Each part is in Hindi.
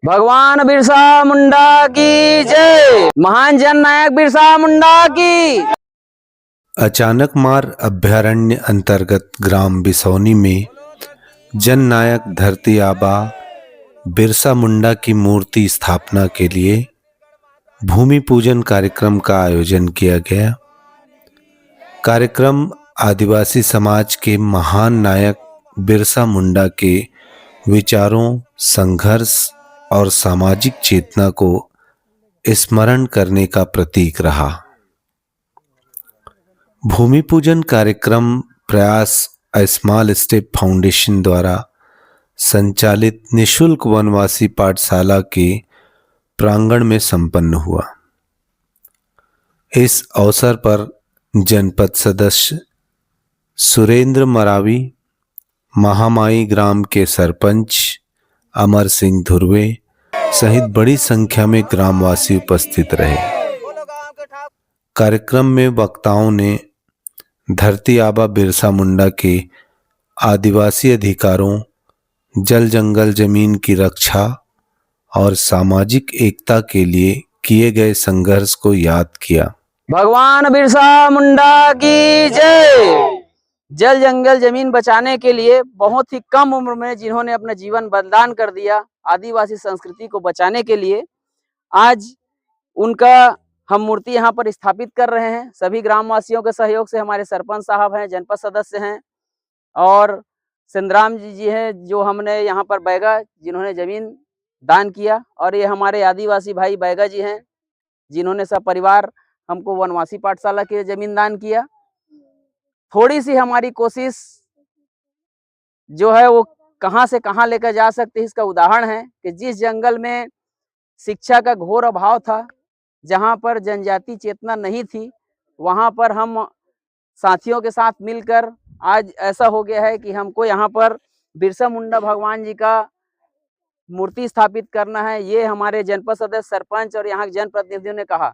भगवान बिरसा मुंडा की जय। महान जन नायक बिरसा मुंडा की। अचानक मार अभयारण्य अंतर्गत ग्राम बिसौनी में जन नायक धरती आबा बिरसा मुंडा की मूर्ति स्थापना के लिए भूमि पूजन कार्यक्रम का आयोजन किया गया। कार्यक्रम आदिवासी समाज के महान नायक बिरसा मुंडा के विचारों, संघर्ष और सामाजिक चेतना को स्मरण करने का प्रतीक रहा। भूमि पूजन कार्यक्रम प्रयास अ स्मॉल स्टेप फाउंडेशन द्वारा संचालित निशुल्क वनवासी पाठशाला के प्रांगण में संपन्न हुआ। इस अवसर पर जनपद सदस्य सुरेंद्र मरावी, महामाई ग्राम के सरपंच अमर सिंह धुर्वे सहित बड़ी संख्या में ग्रामवासी उपस्थित रहे। कार्यक्रम में वक्ताओं ने धरती आबा बिरसा मुंडा के आदिवासी अधिकारों, जल जंगल जमीन की रक्षा और सामाजिक एकता के लिए किए गए संघर्ष को याद किया। भगवान बिरसा मुंडा की जय। जल जंगल जमीन बचाने के लिए बहुत ही कम उम्र में जिन्होंने अपना जीवन बलिदान कर दिया आदिवासी संस्कृति को बचाने के लिए, आज उनका हम मूर्ति यहाँ पर स्थापित कर रहे हैं। सभी ग्रामवासियों के सहयोग से हमारे सरपंच साहब हैं, जनपद सदस्य हैं और सिंधराम जी हैं जो हमने यहाँ पर बैगा जिन्होंने जमीन दान किया, और ये हमारे आदिवासी भाई बैगा जी हैं जिन्होंने सब परिवार हमको वनवासी पाठशाला के जमीन दान किया। थोड़ी सी हमारी कोशिश जो है वो कहां से कहां लेकर जा सकते हैं, इसका उदाहरण है कि जिस जंगल में शिक्षा का घोर अभाव था, जहां पर जनजाति चेतना नहीं थी, वहां पर हम साथियों के साथ मिलकर आज ऐसा हो गया है कि हमको यहाँ पर बिरसा मुंडा भगवान जी का मूर्ति स्थापित करना है। ये हमारे जनपद सदस्य, सरपंच और यहाँ के जनप्रतिनिधियों ने कहा।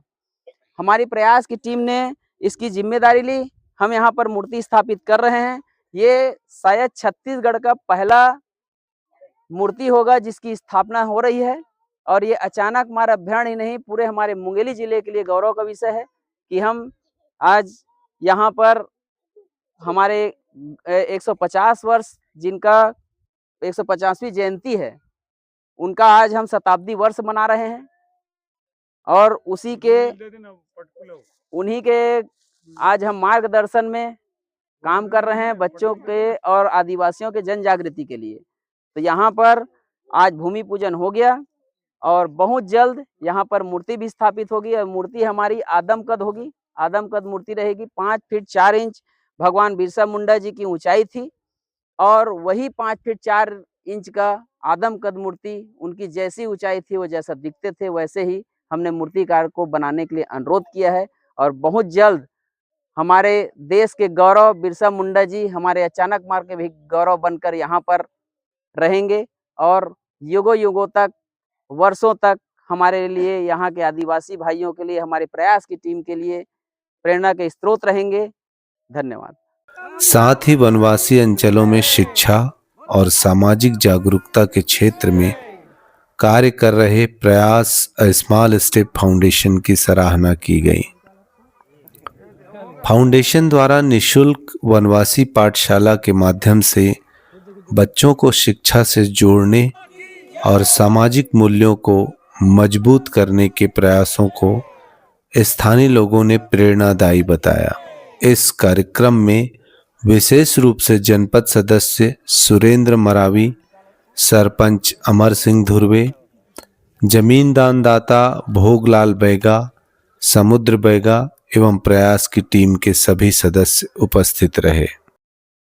हमारी प्रयास की टीम ने इसकी जिम्मेदारी ली। हम यहाँ पर मूर्ति स्थापित कर रहे हैं। ये शायद छत्तीसगढ़ का पहला मूर्ति होगा जिसकी स्थापना हो रही है, और ये अचानक मार अभयारण्य ही नहीं, पूरे हमारे मुंगेली जिले के लिए गौरव का विषय है कि हम आज यहाँ पर हमारे 150 वर्ष जिनका 150वीं जयंती है, उनका आज हम शताब्दी वर्ष मना रहे हैं, और उन्हीं के आज हम मार्गदर्शन में काम कर रहे हैं बच्चों के और आदिवासियों के जन जागृति के लिए। तो यहाँ पर आज भूमि पूजन हो गया और बहुत जल्द यहाँ पर मूर्ति भी स्थापित होगी, और मूर्ति हमारी आदमकद होगी। आदमकद मूर्ति रहेगी। 5 फीट 4 इंच भगवान बिरसा मुंडा जी की ऊंचाई थी, और वही 5 फीट 4 इंच का आदमकद मूर्ति, उनकी जैसी ऊंचाई थी वो जैसा दिखते थे वैसे ही हमने मूर्तिकार को बनाने के लिए अनुरोध किया है। और बहुत जल्द हमारे देश के गौरव बिरसा मुंडा जी हमारे अचानक मार के भी गौरव बनकर यहाँ पर रहेंगे, और युगों युगों तक, वर्षों तक हमारे लिए, यहाँ के आदिवासी भाइयों के लिए, हमारे प्रयास की टीम के लिए प्रेरणा के स्रोत रहेंगे। धन्यवाद। साथ ही वनवासी अंचलों में शिक्षा और सामाजिक जागरूकता के क्षेत्र में कार्य कर रहे प्रयास अ स्मॉल स्टेप फाउंडेशन की सराहना की गई। फाउंडेशन द्वारा निशुल्क वनवासी पाठशाला के माध्यम से बच्चों को शिक्षा से जोड़ने और सामाजिक मूल्यों को मजबूत करने के प्रयासों को स्थानीय लोगों ने प्रेरणादायी बताया। इस कार्यक्रम में विशेष रूप से जनपद सदस्य सुरेंद्र मरावी, सरपंच अमर सिंह धुर्वे, जमीन दानदाता भोगलाल बैगा, समुद्र बैगा एवं प्रयास की टीम के सभी सदस्य उपस्थित रहे।